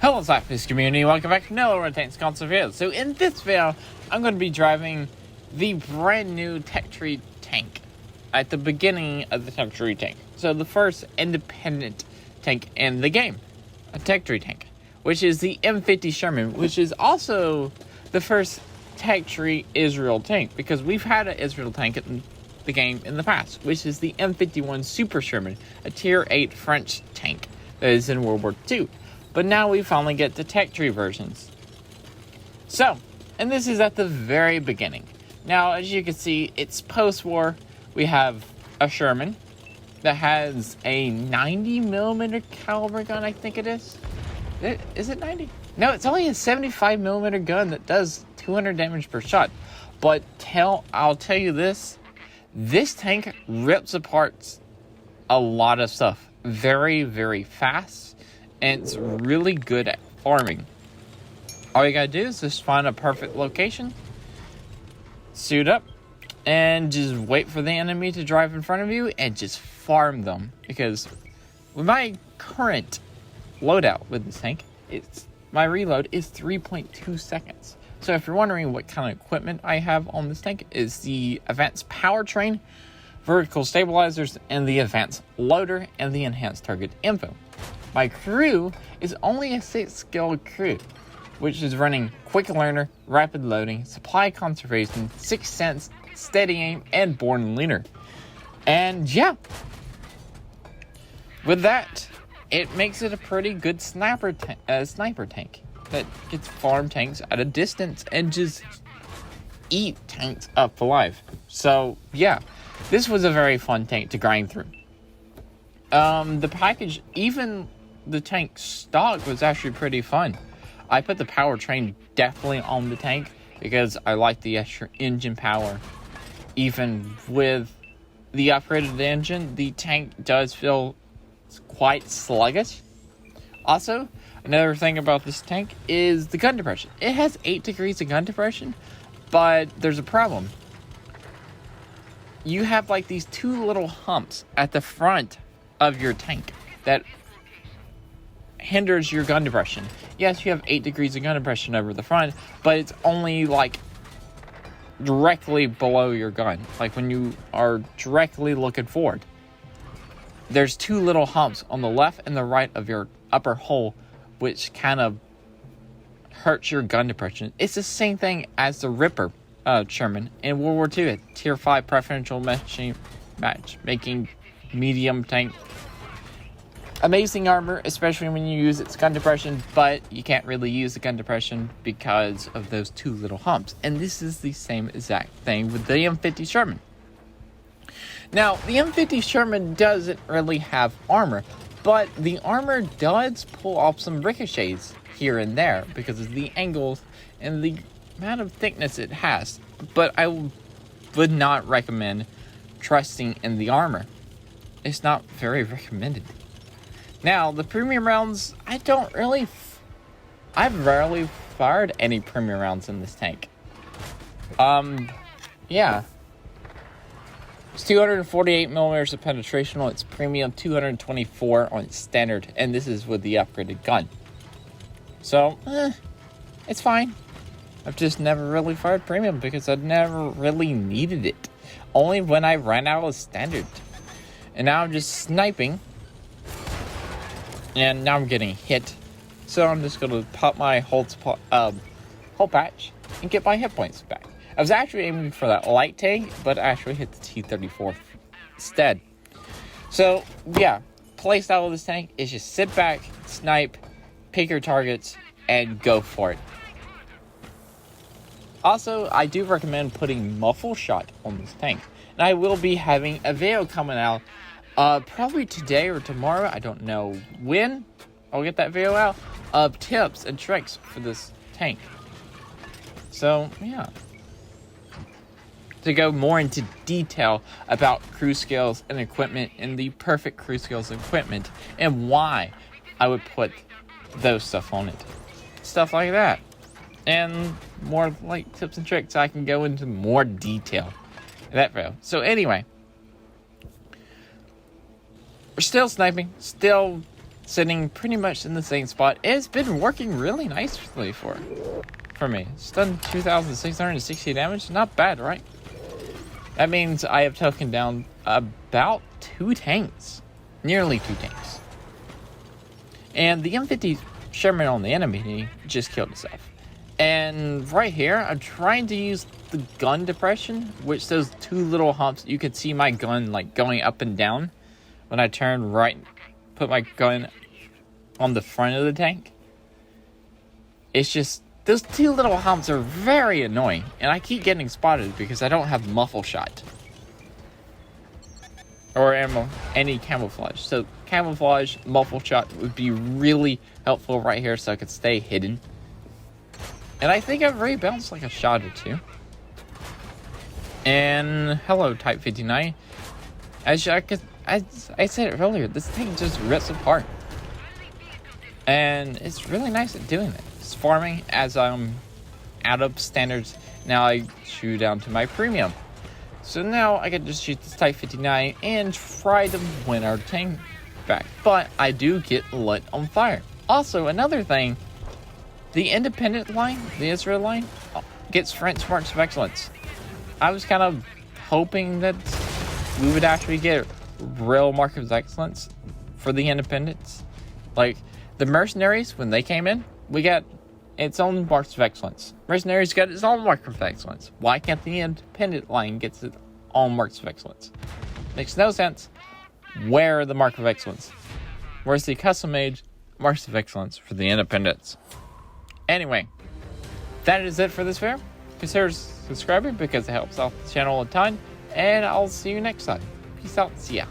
Hello SLAPAFISH community, welcome back to another Tanks Console video. So in this video, I'm going to be driving the brand new tech tree tank at the beginning of the tech tree tank. So the first independent tank in the game, a tech tree tank, which is the M50 Sherman, which is also the first tech tree Israel tank, because we've had an Israel tank in the game in the past, which is the M51 Super Sherman, a tier 8 French tank that is in World War II. But now we finally get the tech tree versions. So, and this is at the very beginning. Now, as you can see, it's post-war. We have a Sherman that has a 90mm caliber gun, I think it is. Is it 90? No, it's only a 75mm gun that does 200 damage per shot. But I'll tell you this tank rips apart a lot of stuff very, very fast. And it's really good at farming. All you gotta do is just find a perfect location, suit up, and just wait for the enemy to drive in front of you and just farm them. Because with my current loadout with this tank, my reload is 3.2 seconds. So if you're wondering what kind of equipment I have on this tank, is the advanced powertrain, vertical stabilizers, and the advanced loader, and the enhanced target info. My crew is only a 6-skill crew, which is running quick learner, rapid loading, supply conservation, 6th sense, steady aim, and born leaner. And yeah, with that, it makes it a pretty good sniper tank that gets farm tanks at a distance and just eat tanks up alive. So yeah, this was a very fun tank to grind through. The package, even the tank stock, was actually pretty fun. I put the powertrain definitely on the tank because I like the extra engine power. Even with the upgraded engine, the tank does feel quite sluggish. Also, another thing about this tank is the gun depression. It has 8 degrees of gun depression, but there's a problem. You have like these 2 little humps at the front of your tank that hinders your gun depression. Yes, you have 8 degrees of gun depression over the front, but it's only like directly below your gun, like when you are directly looking forward. There's 2 little humps on the left and the right of your upper hull, which kind of hurts your gun depression. It's the same thing as the Ripper Sherman in World War II, a tier 5 preferential matchmaking medium tank. Amazing armor, especially when you use its gun depression, but you can't really use the gun depression because of those 2 little humps. And this is the same exact thing with the M50 Sherman. Now, the M50 Sherman doesn't really have armor, but the armor does pull off some ricochets here and there because of the angles and the amount of thickness it has. But I would not recommend trusting in the armor. It's not very recommended. Now, the premium rounds, I've rarely fired any premium rounds in this tank. Yeah. It's 248mm of penetration on its premium, 224 on its standard, and this is with the upgraded gun. So, it's fine. I've just never really fired premium because I never really needed it. Only when I ran out of standard. And now I'm just sniping. And now I'm getting hit. So I'm just going to pop my whole patch and get my hit points back. I was actually aiming for that light tank, but I actually hit the T-34 instead. So yeah, playstyle of this tank is just sit back, snipe, pick your targets, and go for it. Also, I do recommend putting muffle shot on this tank. And I will be having a video coming out probably today or tomorrow. I don't know when I'll get that video out of tips and tricks for this tank. So yeah, to go more into detail about crew skills and equipment and the perfect crew skills and equipment and why I would put those stuff on it, stuff like that, and more like tips and tricks. I can go into more detail in that video. So anyway, we're still sniping, still sitting pretty much in the same spot. It's been working really nicely for me. It's done 2,660 damage. Not bad, right? That means I have taken down about 2 tanks. Nearly 2 tanks. And the M50 Sherman on the enemy just killed itself. And right here, I'm trying to use the gun depression, which those 2 little humps, you could see my gun like going up and down when I turn right, put my gun on the front of the tank. It's just, those 2 little humps are very annoying, and I keep getting spotted because I don't have muffle shot. Or any camouflage. So camouflage, muffle shot would be really helpful right here so I could stay hidden. And I think I've rebounced like a shot or 2. And hello, Type 59. As I said earlier, this thing just rips apart. And it's really nice at doing it. It's farming as I'm out of standards. Now I shoot down to my premium. So now I can just shoot this Type 59 and try to win our tank back. But I do get lit on fire. Also, another thing, the independent line, the Israel line, gets French marks of excellence. I was kind of hoping that we would actually get real mark of excellence for the independents. Like, the mercenaries, when they came in, we got its own marks of excellence. Mercenaries got its own mark of excellence. Why can't the independent line get its own marks of excellence? Makes no sense. Where are the mark of excellence? Where's the custom-made marks of excellence for the independents? Anyway, that is it for this video. Consider subscribing because it helps out the channel a ton. And I'll see you next time. Peace out. See ya.